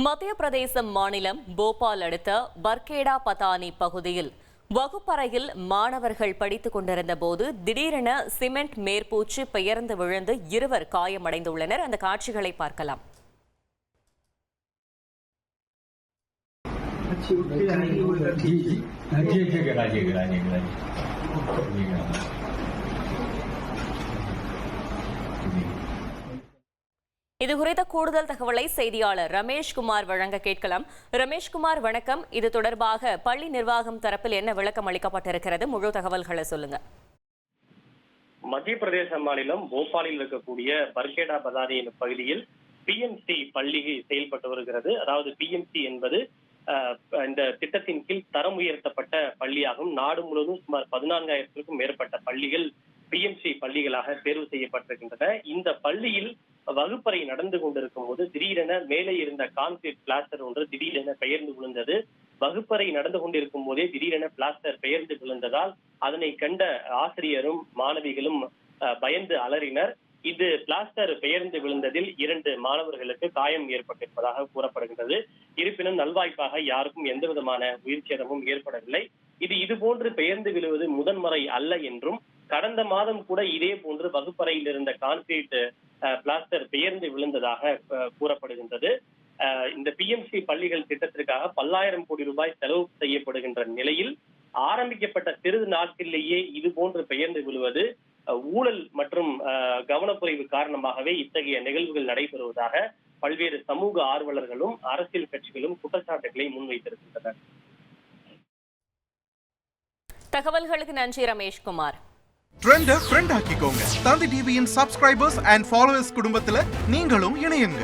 மத்திய பிரதேச மாநிலம் போபால் அடுத்த பர்கேடா பதானி பகுதியில் வகுப்பறையில் மாணவர்கள் படித்துக் கொண்டிருந்த போது திடீரென சிமெண்ட் மேற்பூச்சு பெயர்ந்து விழுந்து இருவர் காயமடைந்துள்ளனர். அந்த காட்சிகளை பார்க்கலாம். இது குறித்த கூடுதல் தகவலை செய்தியாளர் ரமேஷ்குமார் வழங்க கேட்கலாம். ரமேஷ்குமார், வணக்கம். இது தொடர்பாக பள்ளி நிர்வாகம் தரப்பில் என்ன விளக்கம் அளிக்கப்பட்டிருக்கிறது? முழு தகவல்களை சொல்லுங்க. மத்திய பிரதேச மாநிலம் போபாலில் இருக்கக்கூடிய பர்கேடா பதானி என்ற பகுதியில் பிஎம்சி பள்ளி செயல்பட்டு வருகிறது. அதாவது பிஎம்சி என்பது இந்த திட்டத்தின் கீழ் தரம் உயர்த்தப்பட்ட பள்ளியாகும். நாடு முழுவதும் சுமார் 14,000க்கும் மேற்பட்ட பள்ளிகள் பிஎம்சி பள்ளிகளாக தேர்வு செய்யப்பட்டிருக்கின்றன. இந்த பள்ளியில் வகுப்பறை நடந்து கொண்டிருக்கும் போது திடீரென மேலே இருந்த கான்கிரீட் பிளாஸ்டர் ஒன்று திடீரென பெயர்ந்து விழுந்தது. வகுப்பறை நடந்து கொண்டிருக்கும் போதே திடீரென பிளாஸ்டர் பெயர்ந்து விழுந்ததால் அதனை கண்ட ஆசிரியரும் மாணவிகளும் பயந்து அலறினர். இது பிளாஸ்டர் பெயர்ந்து விழுந்ததில் 2 மாணவர்களுக்கு காயம் ஏற்பட்டிருப்பதாக கூறப்படுகின்றது. இருப்பினும் நல்வாய்ப்பாக யாருக்கும் எந்த விதமான உயிர் சேதமும் ஏற்படவில்லை. இதுபோன்று பெயர்ந்து விழுவது முதன்முறை அல்ல என்றும், கடந்த மாதம் கூட இதே போன்று வகுப்பறையில் இருந்த கான்கிரீட் பிளாஸ்டர் பெயர்ந்து விழுந்ததாக கூறப்படுகின்றது. இந்த பிஎம்சி பள்ளிகள் திட்டத்திற்காக பல்லாயிரம் கோடி ரூபாய் செலவு செய்யப்படுகின்ற நிலையில் ஆரம்பிக்கப்பட்ட சிறிது நாட்களிலேயே இது போன்று பெயர்ந்து விழுவது ஊழல் மற்றும் கவனக்குறைவு காரணமாகவே இத்தகைய நிகழ்வுகள் நடைபெறுவதாக பல்வேறு சமூக ஆர்வலர்களும் அரசியல் கட்சிகளும் குற்றச்சாட்டுகளை முன்வைத்திருக்கின்றனர். தகவல்களுக்கு நன்றி ரமேஷ்குமார். ட்ரெண்ட ஃப்ரெண்ட் ஆக்கிக்கோங்க. தந்தி டிவியின் சப்ஸ்கிரைபர்ஸ் அண்ட் ஃபாலோவர்ஸ் குடும்பத்துல நீங்களும் இணையுங்க.